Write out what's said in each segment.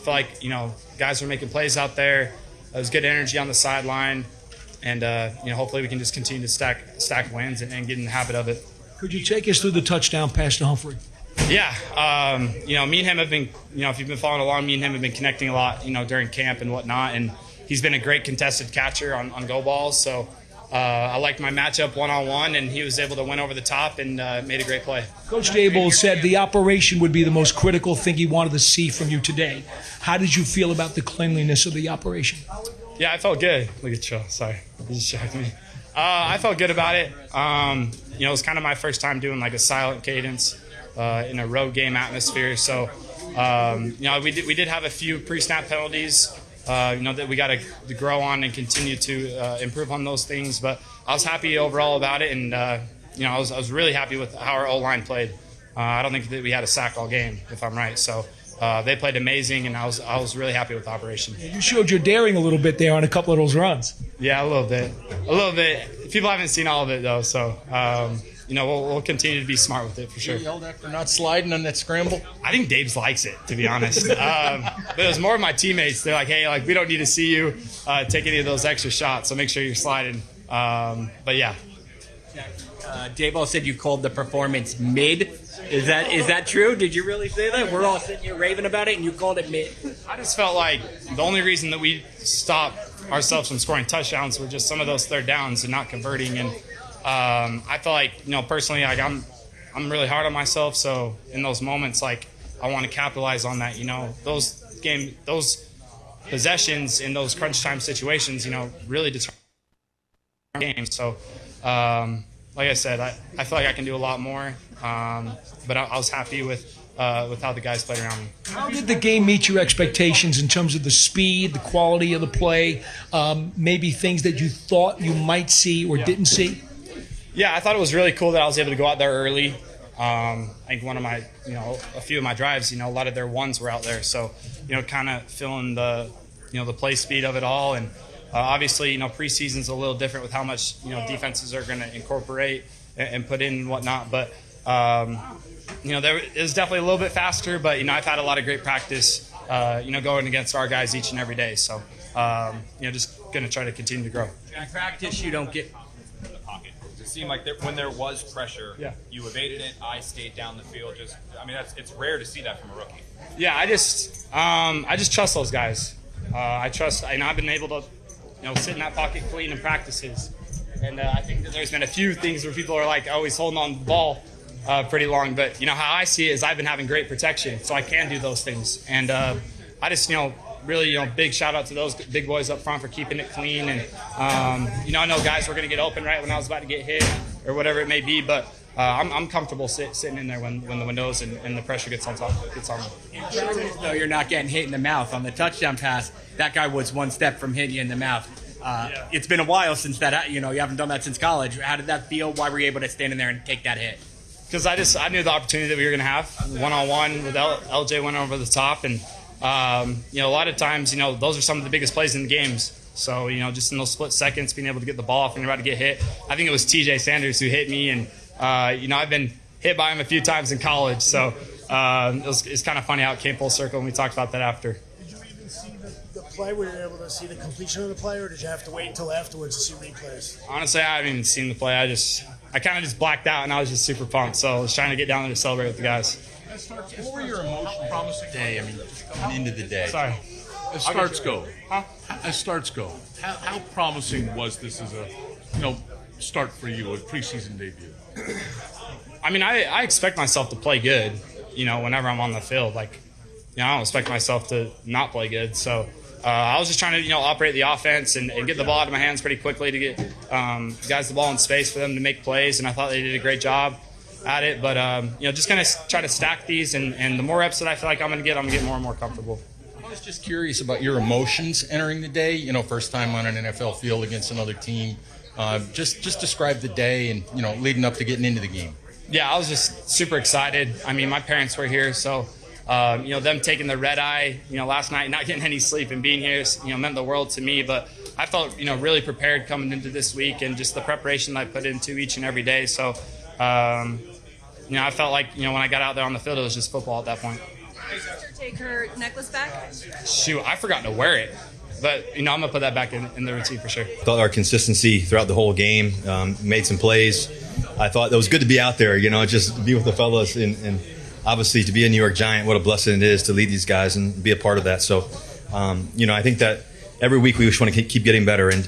feel like, guys were making plays out there. There was good energy on the sideline. And, hopefully we can just continue to stack wins and get in the habit of it. Could you take us through the touchdown pass to Humphrey? Yeah. Me and him have been, if you've been following along, me and him have been connecting a lot, during camp and whatnot. And he's been a great contested catcher on go balls. So I liked my matchup one-on-one, and he was able to win over the top and made a great play. Coach Dable said the operation would be the most critical thing he wanted to see from you today. How did you feel about the cleanliness of the operation? Yeah, I felt good. Look at you. Sorry. You just shocked me. I felt good about it. It was kind of my first time doing like a silent cadence in a road game atmosphere. So, we did have a few pre-snap penalties, that we got to grow on and continue to improve on those things. But I was happy overall about it. And, I was really happy with how our O-line played. I don't think that we had a sack all game, if I'm right. So, they played amazing, and I was really happy with the operation. You showed your daring a little bit there on a couple of those runs. Yeah, a little bit. People haven't seen all of it though, so we'll continue to be smart with it for sure. You yelled after not sliding on that scramble? I think Dave's likes it, to be honest. But it was more of my teammates. They're like, hey, we don't need to see you take any of those extra shots, so make sure you're sliding. But yeah. Dayball said you called the performance mid. Is that true? Did you really say that? We're all sitting here raving about it, and you called it mid. I just felt like the only reason that we stopped ourselves from scoring touchdowns were just some of those third downs and not converting. And I feel like, personally, like I'm really hard on myself. So in those moments, like I want to capitalize on that. Those possessions in those crunch time situations, really determine games. So. Like I said, I feel like I can do a lot more, but I was happy with how the guys played around me. How did the game meet your expectations in terms of the speed, the quality of the play, maybe things that you thought you might see or didn't see? Yeah, I thought it was really cool that I was able to go out there early. I think one of my, a few of my drives, a lot of their ones were out there. So, kind of feeling the play speed of it all. And obviously, preseason's a little different with how much, defenses are going to incorporate and put in and whatnot. But, there is definitely a little bit faster. But, I've had a lot of great practice, going against our guys each and every day. So, just going to try to continue to grow. In practice, you don't get in the pocket. It seemed like when there was pressure, you evaded it. I stayed down the field. It's rare to see that from a rookie. Yeah, I just trust those guys. I trust, and I've been able to, sit in that pocket clean in practices. And I think that there's been a few things where people are like always holding on to the ball pretty long. But, how I see it is I've been having great protection, so I can do those things. And I just, really, big shout out to those big boys up front for keeping it clean. And, I know guys were going to get open right when I was about to get hit or whatever it may be. But I'm comfortable sitting in there when the windows and the pressure gets on me. Though you're not getting hit in the mouth on the touchdown pass, that guy was one step from hitting you in the mouth. It's been a while since that. You haven't done that since college. How did that feel? Why were you able to stand in there and take that hit? Because I knew the opportunity that we were going to have one-on-one with LJ went over the top, and a lot of times those are some of the biggest plays in the games. So just in those split seconds, being able to get the ball off when you're about to get hit. I think it was TJ Sanders who hit me, and I've been hit by him a few times in college, so it's kind of funny how it came full circle, and we talked about that after. Did you even see the play? Were you able to see the completion of the play, or did you have to wait until afterwards to see replays? Honestly, I haven't even seen the play. I kind of just blacked out, and I was just super pumped, so I was trying to get down there to celebrate with the guys. What were your emotions promising day? Coming into the day. Sorry. As starts go. Huh? As starts go. How promising was this as a start for you, a preseason debut? I expect myself to play good, whenever I'm on the field. I don't expect myself to not play good. So I was just trying to, operate the offense and get the ball out of my hands pretty quickly to get guys the ball in space for them to make plays. And I thought they did a great job at it. But, just going to try to stack these. And the more reps that I feel like I'm going to get more and more comfortable. I was just curious about your emotions entering the day, first time on an NFL field against another team. Just describe the day and, leading up to getting into the game. Yeah, I was just super excited. My parents were here, so, them taking the red eye, last night, not getting any sleep and being here, meant the world to me. But I felt, really prepared coming into this week and just the preparation that I put into each and every day. So, I felt like, when I got out there on the field, it was just football at that point. take her necklace back? Shoot, I forgot to wear it. But, I'm going to put that back in the routine for sure. I thought our consistency throughout the whole game, made some plays. I thought it was good to be out there, just to be with the fellas and obviously to be a New York Giant, what a blessing it is to lead these guys and be a part of that. So, I think that every week we just want to keep getting better. And,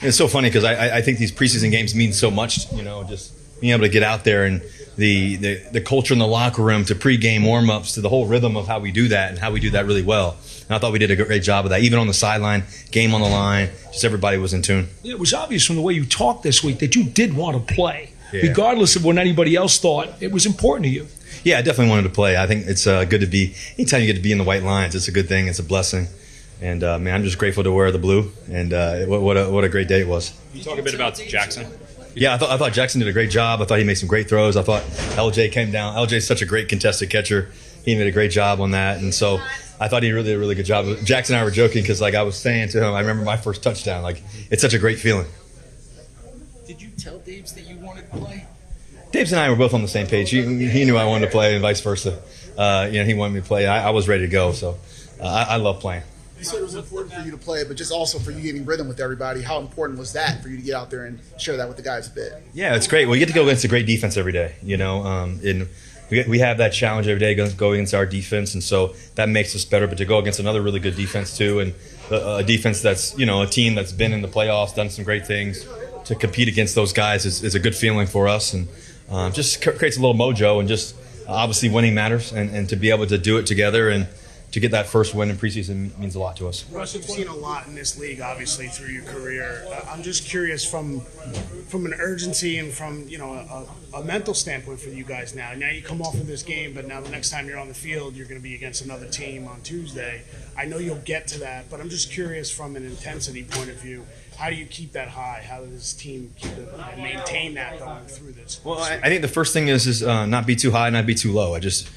it's so funny because I think these preseason games mean so much, just being able to get out there and the culture in the locker room to pregame warm-ups to the whole rhythm of how we do that and how we do that really well. And I thought we did a great job of that. Even on the sideline, game on the line, just everybody was in tune. It was obvious from the way you talked this week that you did want to play. Yeah. Regardless of what anybody else thought, it was important to you. Yeah, I definitely wanted to play. I think it's good to be, anytime you get to be in the white lines, it's a good thing. It's a blessing. And, man, I'm just grateful to wear the blue. And what a great day it was. Can you talk a bit about Jaxson? Yeah, I thought Jaxson did a great job. I thought he made some great throws. I thought LJ came down. LJ's such a great contested catcher. He made a great job on that. And so I thought he really did a really good job. Jaxson and I were joking because, I was saying to him, I remember my first touchdown. It's such a great feeling. Did you tell Daves that you wanted to play? Daves and I were both on the same page. He knew I wanted to play and vice versa. He wanted me to play. I was ready to go. So I love playing. You said it was important for you to play, but just also for you getting rhythm with everybody. How important was that for you to get out there and share that with the guys a bit? Yeah, it's great. Well, you get to go against a great defense every day, and we have that challenge every day, go against our defense, and so that makes us better. But to go against another really good defense too, and a defense that's, a team that's been in the playoffs, done some great things, to compete against those guys is a good feeling for us, and just creates a little mojo, and just obviously winning matters, and to be able to do it together and to get that first win in preseason means a lot to us. Russ, you've seen a lot in this league, obviously, through your career. I'm just curious from an urgency and from a mental standpoint for you guys now. Now you come off of this game, but now the next time you're on the field, you're going to be against another team on Tuesday. I know you'll get to that, but I'm just curious from an intensity point of view. How do you keep that high? How does this team maintain that going through this? Well, I think the first thing is not be too high, not be too low. I just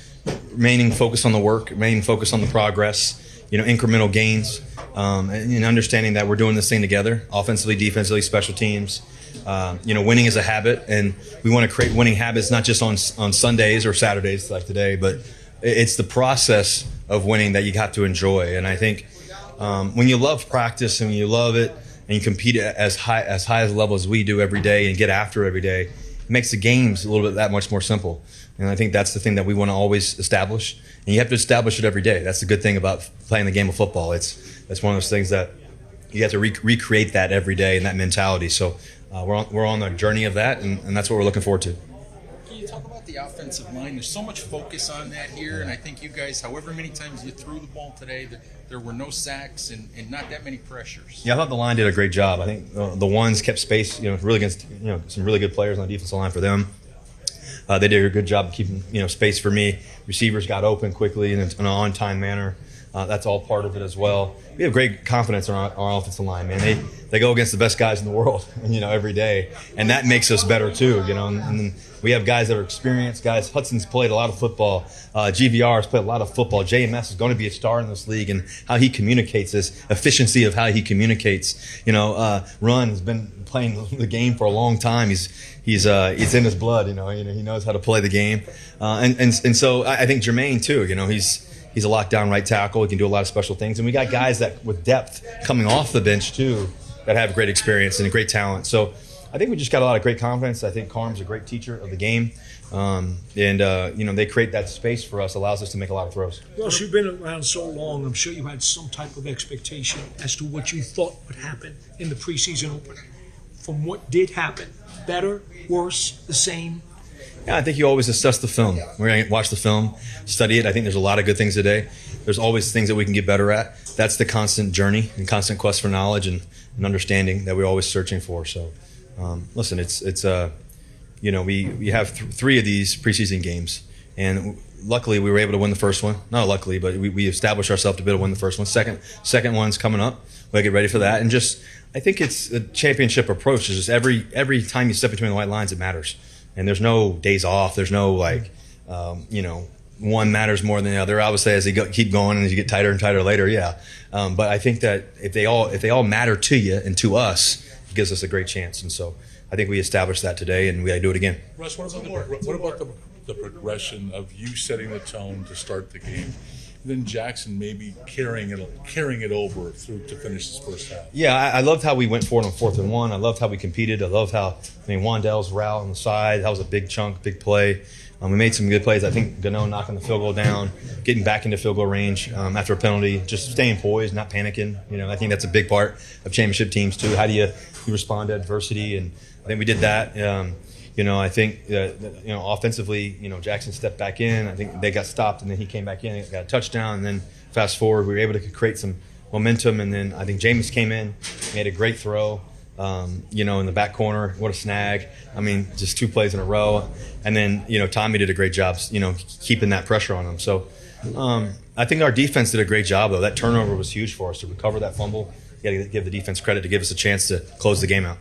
remaining focused on the work, remaining focused on the progress, incremental gains, and understanding that we're doing this thing together, offensively, defensively, special teams. Winning is a habit, and we want to create winning habits not just on Sundays or Saturdays like today, but it's the process of winning that you have to enjoy. And I think when you love practice and when you love it and you compete at as high a level as we do every day and get after every day, it makes the games a little bit that much more simple. And I think that's the thing that we want to always establish. And you have to establish it every day. That's the good thing about playing the game of football. That's one of those things that you have to recreate that every day and that mentality. So we're on the journey of that, and that's what we're looking forward to. Can you talk about the offensive line? There's so much focus on that here, and I think you guys, however many times you threw the ball today, there were no sacks and not that many pressures. Yeah, I thought the line did a great job. I think the ones kept space, really against some really good players on the defensive line for them. They did a good job of keeping space for me. Receivers got open quickly in an on-time manner. That's all part of it as well. We have great confidence in our offensive line, man. They go against the best guys in the world, every day, and that makes us better too. And we have guys that are experienced guys. Hudson's played a lot of football. GVR has played a lot of football. JMS is going to be a star in this league, and how he communicates, this efficiency of how he communicates. Run has been playing the game for a long time. It's in his blood. He knows how to play the game, and so I think Jermaine too. He's a lockdown right tackle. He can do a lot of special things. And we got guys that with depth coming off the bench too that have great experience and great talent. So I think we just got a lot of great confidence. I think Carm's a great teacher of the game. They create that space for us, allows us to make a lot of throws. Well, you've been around so long, I'm sure you had some type of expectation as to what you thought would happen in the preseason opener. From what did happen, better, worse, the same? Yeah, I think you always assess the film. We're going to watch the film, study it. I think there's a lot of good things today. There's always things that we can get better at. That's the constant journey and constant quest for knowledge and understanding that we're always searching for. So, listen, we have three of these preseason games, and luckily we were able to win the first one. Not luckily, but we established ourselves to be able to win the first one. Second one's coming up. We get ready for that, and I think it's a championship approach. It's just every time you step between the white lines, it matters. And there's no days off. There's no one matters more than the other. Obviously, as you keep going and as you get tighter and tighter later, yeah. But I think that if they all matter to you and to us, it gives us a great chance. And so I think we established that today, and we got to do it again. Russ, what about the progression of you setting the tone to start the game? then Jaxson maybe carrying it over through to finish this first half. Yeah, I loved how we went for it on 4th and 1. I loved how we competed. I loved how, Wandell's route on the side, that was a big chunk, big play. We made some good plays. I think Gano knocking the field goal down, getting back into field goal range after a penalty, just staying poised, not panicking. I think that's a big part of championship teams too. How do you respond to adversity? And I think we did that. I think offensively, Jaxson stepped back in. I think they got stopped, and then he came back in, got a touchdown, and then fast forward, we were able to create some momentum. And then I think Jameis came in, made a great throw. In the back corner, what a snag. Just 2 plays in a row. And then, Tommy did a great job, keeping that pressure on him. So I think our defense did a great job, though. That turnover was huge for us to recover that fumble. You got to give the defense credit to give us a chance to close the game out.